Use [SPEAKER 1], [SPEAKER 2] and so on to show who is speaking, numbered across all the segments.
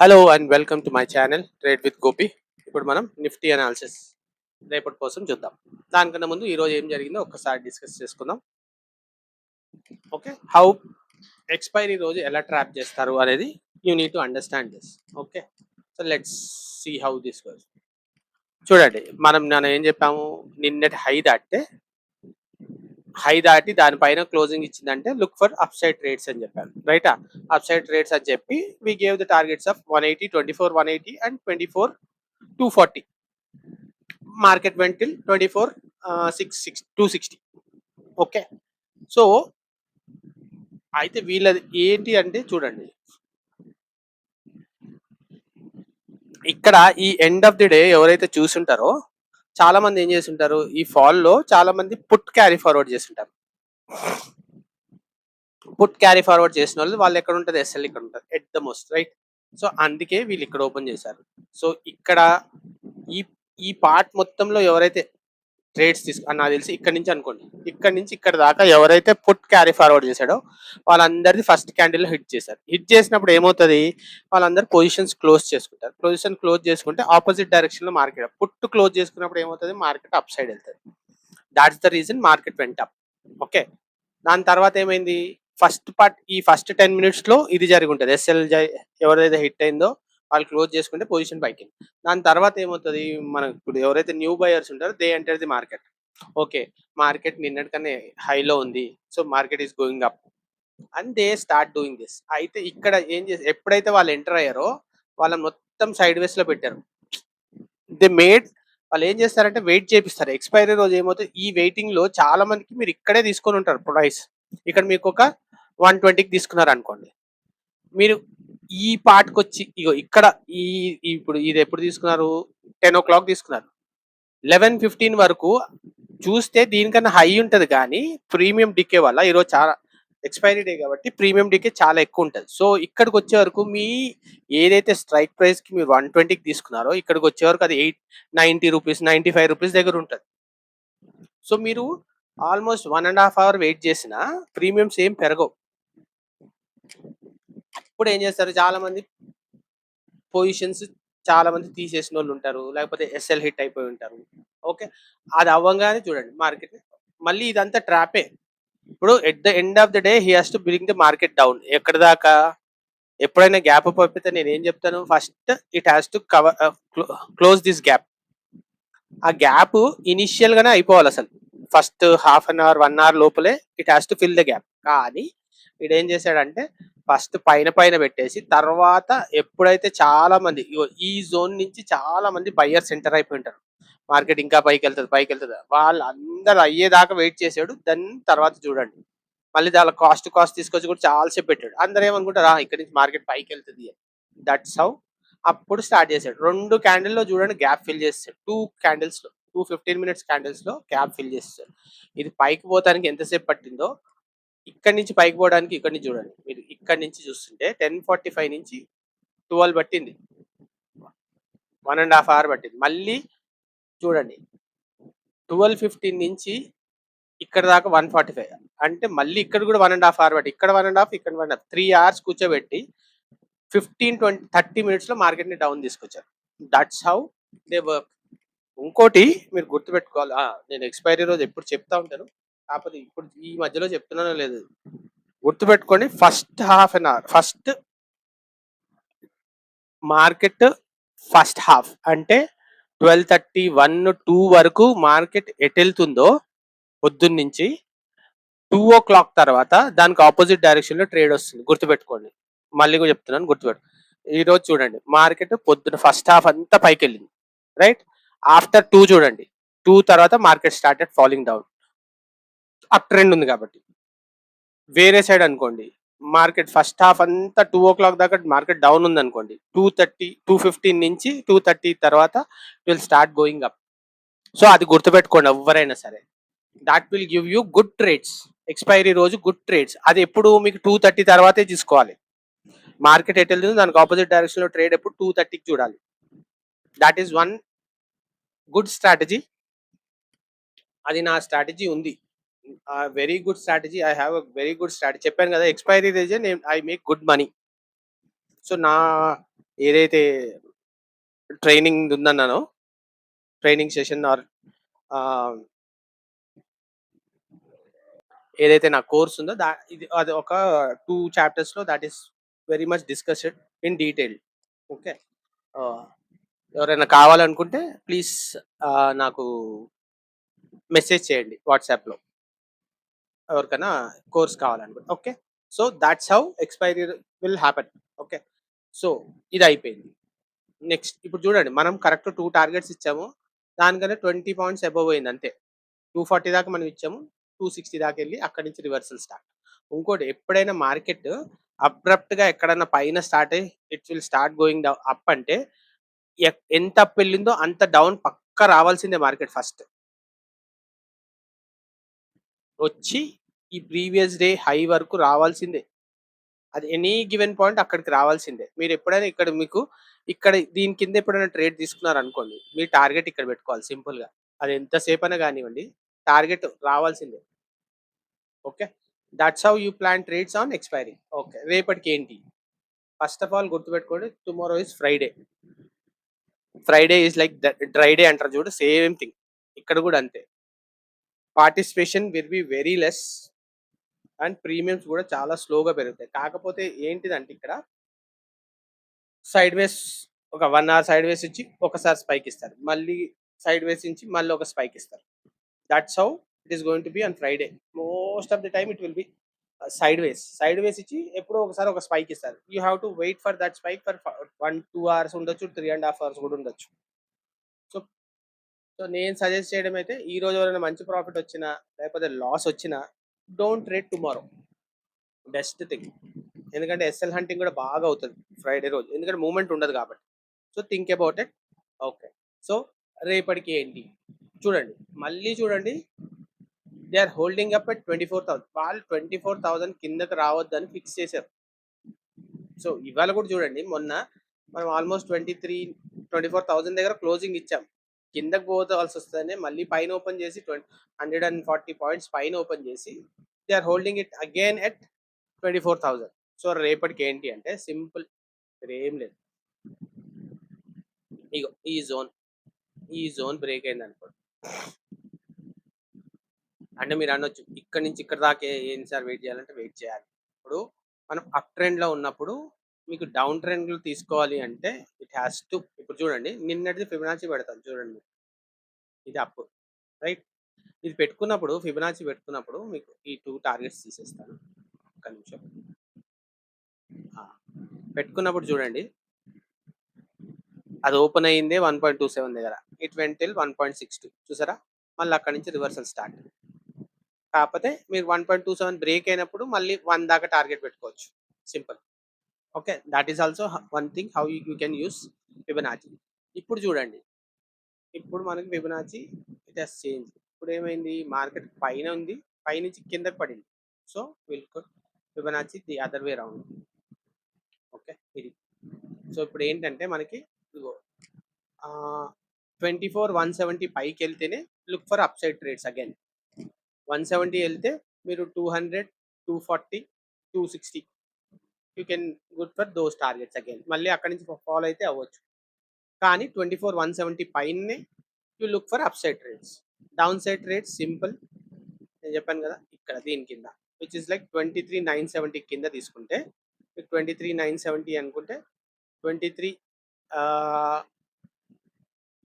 [SPEAKER 1] Hello and welcome to my channel trade with Gopi. ఇప్పుడు మనం Nifty analysis రేపటి కోసం చూద్దాం. దానికన్నా ముందు ఈరోజు ఏం జరిగిందో ఒక్కసారి డిస్కస్ చేసుకుందాం. ఓకే, హౌ ఎక్స్పైరీ రోజు ఎలా ట్రాప్ చేస్తారు అనేది you need to understand this. Okay, so let's see how this goes. చూడండి, మనం ఏం చెప్పాము, నిన్నటి హై దాటి దానిపైన క్లోజింగ్ ఇచ్చిందంటే look for upside trades అని చెప్పాను, రైటా? అప్ సైడ్ ట్రేడ్స్ అని చెప్పి we gave the targets of 180, 24, 180 and 24, 240. Market went till 24, 260. Okay, so అయితే వీళ్ళది ఏంటి అంటే చూడండి, ఇక్కడ ఈ ఎండ్ ఆఫ్ ది డే ఎవరైతే చూసుంటారో చాలా మంది ఏం చేస్తుంటారు, ఈ ఫాల్ లో చాలా మంది పుట్ క్యారీ ఫార్వర్డ్ చేస్తుంటారు. పుట్ క్యారీ ఫార్వర్డ్ చేసిన వాళ్ళు ఎక్కడ ఉంటుంది, ఎస్ఎల్ ఇక్కడ ఉంటుంది at the most, right? So అందుకే వీళ్ళు ఇక్కడ ఓపెన్ చేశారు. సో ఇక్కడ ఈ ఈ పార్ట్ మొత్తంలో ఎవరైతే ట్రేడ్స్ నాకు తెలిసి ఇక్కడ నుంచి అనుకోండి, ఇక్కడ నుంచి ఇక్కడ దాకా ఎవరైతే పుట్ క్యారీ ఫార్వర్డ్ చేశాడో వాళ్ళందరిది ఫస్ట్ క్యాండిల్ హిట్ చేశారు. హిట్ చేసినప్పుడు ఏమవుతుంది, వాళ్ళందరూ పొజిషన్స్ క్లోజ్ చేసుకుంటారు. పొజిషన్ క్లోజ్ చేసుకుంటే ఆపోజిట్ డైరెక్షన్ లో మార్కెట్, పుట్ క్లోజ్ చేసుకున్నప్పుడు ఏమవుతుంది, మార్కెట్ అప్ సైడ్ వెళ్తుంది. That's the reason market went up. Okay, దాని తర్వాత ఏమైంది, ఈ ఫస్ట్ 10 minutes లో ఇది జరిగి ఉంటుంది. ఎస్ఎల్ ఎవరైతే హిట్ అయిందో వాళ్ళు క్లోజ్ చేసుకుంటే పొజిషన్ పైకి. దాని తర్వాత ఏమవుతుంది, మనకు ఇప్పుడు ఎవరైతే న్యూ బయర్స్ ఉంటారో they enter the market. Okay, market నిన్నటికన్నా హైలో ఉంది, so market is going up and they start doing this. అయితే ఇక్కడ ఏం చేసి ఎప్పుడైతే వాళ్ళు ఎంటర్ అయ్యారో వాళ్ళని మొత్తం సైడ్ వేస్ లో పెట్టారు. వాళ్ళు ఏం చేస్తారంటే వెయిట్ చేపిస్తారు. ఎక్స్పైరీ రోజు ఏమవుతుంది, ఈ వెయిటింగ్ లో చాలా మందికి మీరు ఇక్కడే తీసుకొని ఉంటారు ప్రైస్. ఇక్కడ మీకు ఒక 120కి తీసుకున్నారు అనుకోండి, మీరు ఈ పార్ట్కి వచ్చి ఇగో ఇక్కడ ఇప్పుడు ఇది ఎప్పుడు తీసుకున్నారు, 10 o'clock తీసుకున్నారు. 11:15 వరకు చూస్తే దీనికన్నా హై ఉంటుంది, కానీ ప్రీమియం డికే వల్ల ఈరోజు చాలా ఎక్స్పైరీ డే కాబట్టి ప్రీమియం డికే చాలా ఎక్కువ ఉంటుంది. సో ఇక్కడికి వచ్చే వరకు మీ ఏదైతే స్ట్రైక్ ప్రైస్ కి మీరు 120కి తీసుకున్నారో ఇక్కడికి వచ్చే వరకు అది 90 రూపీస్, 95 రూపీస్ దగ్గర ఉంటుంది. సో మీరు ఆల్మోస్ట్ 1.5 hour వెయిట్ చేసిన ప్రీమియమ్స్ ఏం పెరగవు. ఇప్పుడు ఏం చేస్తారు, చాలా మంది పొజిషన్స్ చాలా మంది తీసేసిన వాళ్ళు ఉంటారు, లేకపోతే ఎస్ఎల్ హిట్ అయిపోయి ఉంటారు. ఓకే, అది అవ్వగానే చూడండి మార్కెట్ మళ్ళీ ఇదంతా ట్రాపే. ఇప్పుడు at the end of the day he has to bring the market down. ఎక్కడ దాకా, ఎప్పుడైనా గ్యాప్ అప్ అయిపోతే నేను ఏం చెప్తాను, first it has to cover close this gap. ఆ గ్యాప్ ఇనిషియల్ గానే అయిపోవాలి. అసలు first half an hour 1 hour లోపలే it has to fill the gap. కానీ వీడు ఏం చేశాడంటే ఫస్ట్ పైన పెట్టేసి తర్వాత ఎప్పుడైతే చాలా మంది ఈ జోన్ నుంచి చాలా మంది బయ్యర్స్ ఎంటర్ అయిపోయి ఉంటారు, మార్కెట్ ఇంకా పైకి వెళ్తుంది వాళ్ళందరూ అయ్యేదాకా వెయిట్ చేసాడు. దాని తర్వాత చూడండి మళ్ళీ దాని కాస్ట్ తీసుకొచ్చి కూడా చాలాసేపు పెట్టాడు. అందరూ ఏమనుకుంటారా ఇక్కడ నుంచి మార్కెట్ పైకి వెళ్తుంది. దట్స్ హౌ అప్పుడు స్టార్ట్ చేశాడు. 2 క్యాండిల్లో చూడండి గ్యాప్ ఫిల్ చేస్తాడు. 2 క్యాండిల్స్ లో 2 15 minutes క్యాండిల్స్ లో గ్యాప్ ఫిల్ చేస్తాడు. ఇది పైకి పోతానికి ఎంతసేపు పట్టిందో, ఇక్కడ నుంచి పైకి పోవడానికి ఇక్కడ నుంచి చూడండి, మీరు ఇక్కడ నుంచి చూస్తుంటే 10:45 నుంచి 12 పట్టింది, 1.5 hour పట్టింది. మళ్ళీ చూడండి 12:15 నుంచి ఇక్కడ దాకా 1:45, అంటే మళ్ళీ ఇక్కడ కూడా 1.5 hour పట్టి, ఇక్కడ 1.5, ఇక్కడ 1.5, 3 hours కూర్చోబెట్టి 15, 20, 30 minutes లో మార్కెట్ ని డౌన్ తీసుకొచ్చారు. That's how they work. ఇంకోటి మీరు గుర్తుపెట్టుకోవాలి, నేను ఎక్స్పైరీ రోజు ఎప్పుడు చెప్తా ఉంటాను, కాకపోతే ఇప్పుడు ఈ మధ్యలో చెప్తున్నానో లేదు గుర్తుపెట్టుకోండి. First half an hour, first market first half అంటే 12:30, 1, 2 వరకు మార్కెట్ ఎటు వెళ్తుందో పొద్దున్న నుంచి 2 o'clock తర్వాత దానికి ఆపోజిట్ డైరెక్షన్ లో ట్రేడ్ వస్తుంది. గుర్తుపెట్టుకోండి, మళ్ళీ కూడా చెప్తున్నాను గుర్తుపెట్టు. ఈ రోజు చూడండి మార్కెట్ పొద్దున ఫస్ట్ హాఫ్ అంతా పైకి వెళ్ళింది, రైట్? ఆఫ్టర్ 2 చూడండి, 2 తర్వాత market started falling down. Up trend ఉంది కాబట్టి. వేరే సైడ్ అనుకోండి, మార్కెట్ ఫస్ట్ హాఫ్ అంతా 2 o'clock దాకా మార్కెట్ డౌన్ ఉంది అనుకోండి, 2:15 నుంచి 2:30 తర్వాత will start going up. So అది గుర్తుపెట్టుకోండి ఎవరైనా సరే. That will give you good trades. Expiry రోజు గుడ్ ట్రేడ్స్. అది ఎప్పుడు మీకు 2:30 తర్వాతే తీసుకోవాలి. మార్కెట్ ఎటు వెళ్తుంది దానికి ఆపోజిట్ డైరెక్షన్ లో ట్రేడ్ ఎప్పుడు 2:30కి చూడాలి. That is one good strategy. అది నా స్ట్రాటజీ ఉంది, very good strategy. I have a very good strategy. చెప్పాను కదా, expiry reason I make good money. So ఏదైతే ట్రైనింగ్ ఉందన్నానో, ట్రైనింగ్ సెషన్ ఆర్ ఆహ్, ఏదైతే నా కోర్స్ ఉందో ఇది అది ఒక 2 చాప్టర్స్‌లో that is very much discussed in detail. Okay. Ah, ఎవరైనా కావాలనుకుంటే ప్లీజ్ నాకు మెసేజ్ చేయండి వాట్సాప్‌లో. ఎవరికైనా కోర్స్ కావాలనుకుంటే. Okay. So, that's how expiry will happen. Okay. So, ఇదయిపోయింది. నెక్స్ట్ ఇప్పుడు చూడండి మనం కరెక్ట్ 2 టార్గెట్స్ ఇచ్చాము. దానికన్నా 20 పాయింట్స్ అబోవ్ పోయింది అంతే. 240 దాకా మనం ఇచ్చాము. 260 దాకెళ్ళి అక్కడి నుంచి రివర్సల్ స్టార్ట్. ఇంకోటి ఎప్పుడైనా మార్కెట్ అబ్రప్ట్‌గా ఎక్కడన్నా పైన స్టార్ట్ అయ్యి it will start going up అంటే ఎంత అప్ వెళ్ళిందో అంత డౌన్ పక్కా రావాల్సిందే మార్కెట్ ఫస్ట్. వచ్చి ఈ ప్రీవియస్ డే హై వరకు రావాల్సిందే. అది ఎనీ గివెన్ పాయింట్ అక్కడికి రావాల్సిందే. మీరెప్పుడైనా ఇక్కడ దీని కింద ఎప్పుడైనా ట్రేడ్ తీసుకున్నారనుకోండి. మీ టార్గెట్ ఇక్కడ పెట్టుకోవాలి సింపుల్‌గా. అది ఎంత సేపైనా గానివ్వండి. టార్గెట్ రావాల్సిందే. Okay. That's how you plan trades on expiry. Okay. రేపటికేంటి? ఫస్ట్ ఆఫ్ ఆల్ గుర్తుపెట్టుకోండి tomorrow is Friday. Friday is like dry day అంటారు చూడు సేమ్ థింగ్. ఇక్కడ గూడా అంతే. Participation will be very less and premiums గూడా చాలా స్లోగా పెరుగుతాయి. కాకపోతే ఏంటిదంటే ఇక్కడ సైడ్‌వేస్ ఒక 1 అవర్ సైడ్‌వేస్ ఇచ్చి ఒకసారి స్పైక్ ఇస్తారు. మళ్ళీ సైడ్‌వేస్ నుంచి మళ్ళీ ఒక స్పైక్ ఇస్తారు. Thoughts how it is going to be on Friday. Most of the time it will be sideways. Sideways ఇచ్చి ఎప్పుడో ఒకసారి ఒక స్పైక్ ఇస్తారు. You have to wait for that spike for 1, 2 hours ఉండొచ్చు. 3 ½ అవర్స్ కూడా ఉండొచ్చు. సో, నేను సజెస్ట్ చేయడం అయితే ఈ రోజు ఎవరైనా మంచి ప్రాఫిట్ వచ్చినా, లేకపోతే లాస్ వచ్చినా don't trade tomorrow. Best thing. ఎందుకంటే ఎస్ఎల్ హంటింగ్ కూడా బాగా అవుతది ఫ్రైడే రోజు. ఎందుకంటే మూవ్‌మెంట్ ఉండదు కాబట్టి. So, think about it. Okay. So, రేపటికి ఏంటి? చూడండి. మళ్ళీ చూడండి they are holding up at 24,000. వాళ్ళు 24,000 కిందకి రావద్దని ఫిక్స్ చేశారు. సో, ఇవాళ కూడా చూడండి మొన్న మనం ఆల్మోస్ట్ 24,000 దగ్గర క్లోజింగ్ ఇచ్చాం. కిందకి పోవాల్సొస్తేనే మళ్ళీ పైన ఓపెన్ చేసి 140 పాయింట్స్ పైన ఓపెన్ చేసి they are holding it again at 24,000. So, రేపటికి ఏంటి అంటే సింపుల్ ఇక్కడేం లేదు. ఇగో ఈ జోన్ బ్రేక్ అయిందనుకోండి. అంటే మీరు అనొచ్చు ఇక్కడి నుంచి ఇక్కడ దాకా ఏంటి సార్ వెయిట్ చేయాలంటే వెయిట్ చేయాలి. ఇప్పుడు మనం అప్ ట్రెండ్‌లో ఉన్నప్పుడు మీకు డౌన్ ట్రెండ్‌లు తీసుకోవాలి అంటే ఇట్ హాస్ టు ఇప్పుడు చూడండి నిన్నటిది ఫిబొనాచి పెడతాను చూడండి. ఇది అప్ రైట్. ఇది పెట్టుకున్నప్పుడు ఫిబొనాచి పెట్టుకున్నప్పుడు మీకు ఈ 2 టార్గెట్స్ తీసేస్తాను. ఒక్క నిమిషం. ఆ! పెట్టుకున్నప్పుడు చూడండి అది ఓపెన్ అయిందే 1.27 దగ్గర. ఇట్ వెంట్ టిల్ 1.62 చూసారా? మళ్ళీ అక్కడి నుంచి రివర్సల్ స్టార్ట్. కాకపోతే మీరు 1.27 బ్రేక్ అయినప్పుడు మళ్ళీ 1 దాకా టార్గెట్ పెట్టుకోవచ్చు. Simple. Okay. That is also one thing how you can use Fibonacci. ఇప్పుడు చూడండి. ఇప్పుడు మనకి ఫిబొనాచి ఇట్ హాస్ చేంజ్. ఇప్పుడు ఏమైంది? మార్కెట్ పైన ఉంది. పైనుంచి కిందకి పడింది. So, will Fibonacci the other way round. Okay. ఇది. సో, ఇప్పుడు ఏంటంటే మనకి ఇదిగో 24,170 పైకెళ్తేనే look for upside trades again. 170 ఎళ్తే మీరు 200, 240, 260 you can good for those targets again. మళ్ళీ అక్కడి నుంచి ఫాలో అయితే అవ్వచ్చు. కానీ 24,170 పైనే you look for upside trades. Downside trades simple. నేను చెప్పాను కదా! ఇక్కడ దీని కింద విచ్ ఇస్ లైక్ 23,970 కింద తీసుకుంటే 23,970 అనుకుంటే 23 ఆహ్,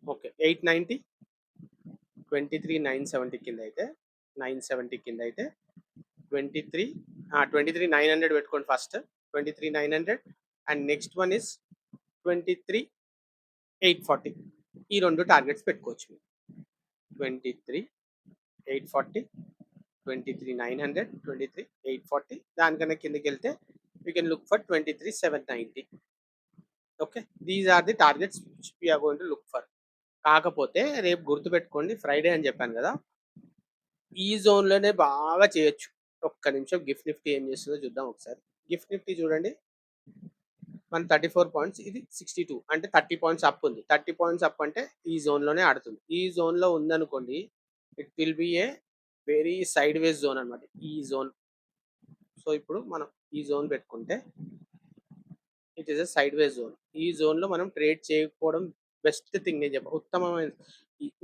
[SPEAKER 1] ఓకే. 890 23,970 కింద అయితే 970 కింద అయితే 23 23,900 పెట్టుకోండి first. 23,900 and next one is 23,840 ఈ 2 టార్గెట్స్ పెట్టుకోవచ్చు మీరు. 23,840 23,900 23,840 దానికన్నా కిందకెళ్తే you can look for 23,790. Okay. These are the targets which we are going to look for. కాకపోతే రేపు గుర్తుపెట్టుకోండి ఫ్రైడే అని చెప్పాను కదా! ఈ జోన్‌లోనే బాగా చేయొచ్చు. ఒక్క నిమిషం గిఫ్ట్ నిఫ్టీ ఏం చేస్తుందో చూద్దాం ఒకసారి. గిఫ్ట్ నిఫ్టీ చూడండి. 134 పాయింట్స్ ఇది 62 అంటే 30 పాయింట్స్ అప్ ఉంది. 30 పాయింట్స్ అప్ అంటే ఈ జోన్‌లోనే ఆడుతుంది. ఈ జోన్‌లో ఉందనుకోండి it will B a very సైడ్‌వేస్ zone అన్నమాట. ఈ జోన్. సో, ఇప్పుడు మనం ఈ జోన్ పెట్టుకుంటే ఇట్ ఈస్ ఎ సైడ్‌వేస్ జోన్. ఈ జోన్‌లో మనం ట్రేడ్ చేయకపోవడం బెస్ట్ థింగ్ నేను ఉత్తమమైన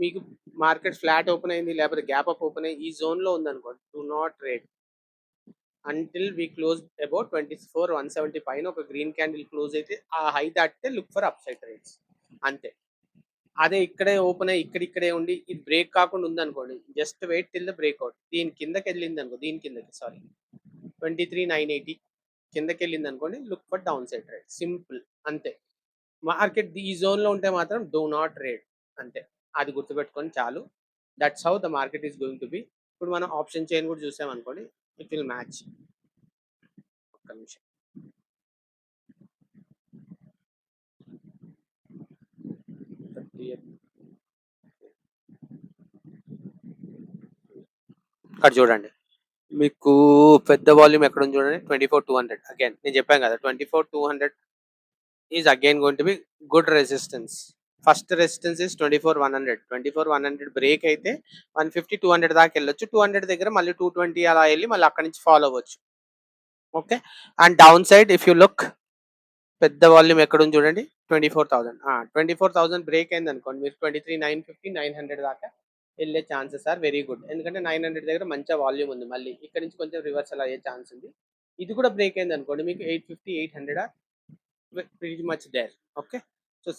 [SPEAKER 1] మీకు మార్కెట్ ఫ్లాట్ ఓపెన్ అయింది లేకపోతే గ్యాప్ అప్ ఓపెన్ అయ్యి ఈ జోన్‌లో ఉందనుకోండి. Do not trade until we close about 24,170 పైన ఒక గ్రీన్ క్యాండిల్ క్లోజ్ అయితే ఆ హై దాటితే look for upside trades అంతే. అదే ఇక్కడే ఓపెన్ అయ్యి ఇక్కడిక్కడే ఉండి ఇది బ్రేక్ కాకుండా ఉందనుకోండి. Just wait till the breakout. దీని కిందకెళ్ళిందనుకో దీని కిందకి సారీ 23,980 కిందకెళ్ళిందనుకోండి look for downside trade simple అంతే. మార్కెట్ ఈ జోన్‌లో ఉంటే మాత్రం డూ నాట్ ట్రేడ్ అంతే. అది గుర్తుపెట్టుకొని చాలు. That's how the market is going to B. ఇప్పుడు మనం ఆప్షన్ చైన్ కూడా చూసామనుకోండి. It will match. ఒక్క నిమిషం. ఇక్కడ చూడండి. మీకు పెద్ద వాల్యూమ్ ఎక్కడుంది చూడండి. 24,200 అగైన్ నేను చెప్పాను కదా! 24,200 is again going to be good resistance. First resistance is 24,100. 24,100 break అయితే 150, 200 దాకా వెళ్ళొచ్చు. 200 దగ్గర మళ్ళీ 220 అలా వెళ్ళి మళ్ళీ అక్కడి నుంచి ఫాలో అవ్వచ్చు. Okay. And down side if you look పెద్ద వాల్యూమ్ ఎక్కడుంది చూడండి. 24,000 24,000 బ్రేక్ అయిందనుకోండి మీరు 23,950, 900 దాకా వెళ్ళే ఛాన్సెస్ ఆర్ వెరీ గుడ్. ఎందుకంటే 900 దగ్గర మంచిగా వాల్యూమ్ ఉంది. మళ్ళీ ఇక్కడ నుంచి కొంచెం రివర్సల్ అయ్యే ఛాన్స్ ఉంది. ఇది కూడా బ్రేక్ అయిందనుకోండి మీకు 850, 800 are pretty much there. Okay. So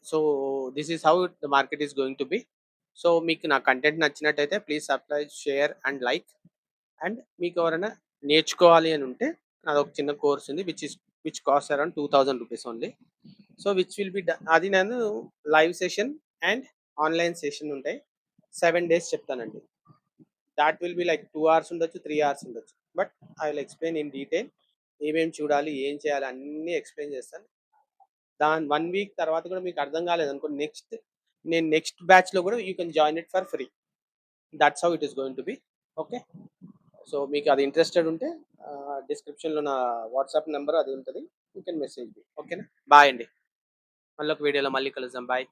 [SPEAKER 1] so this is how the market is going to be. So మీకు నా కంటెంట్ నచ్చినట్టయితే please subscribe, share and like. And మీకు ఎవరైనా నేర్చుకోవాలి అని ఉంటే నాది ఒక చిన్న కోర్స్ ఉంది which cost around 2,000 rupees only. So which will be అది నేను live session and online session ఉంటాయి. 7 days చెప్తానండి. That will be like 2 hours ఉండొచ్చు, 3 hours ఉండొచ్చు. But I will explain in detail. ఏమేమి చూడాలి, ఏం చేయాలి అన్నీ ఎక్స్ప్లెయిన్ చేస్తాను. దాని 1 week తర్వాత కూడా మీకు అర్థం కాలేదనుకోండి నేను నెక్స్ట్ బ్యాచ్‌లో కూడా you can join it for free. That's how it is going to B. Okay. So మీకు అది ఇంట్రెస్టెడ్ ఉంటే డిస్క్రిప్షన్‌లో నా వాట్సాప్ నెంబర్ అది ఉంటది. యూ కెన్ మెసేజ్ మీ. ఓకేనా. బాయ్ అండి. మళ్ళొక వీడియోలో మళ్ళీ కలుద్దాం. బాయ్.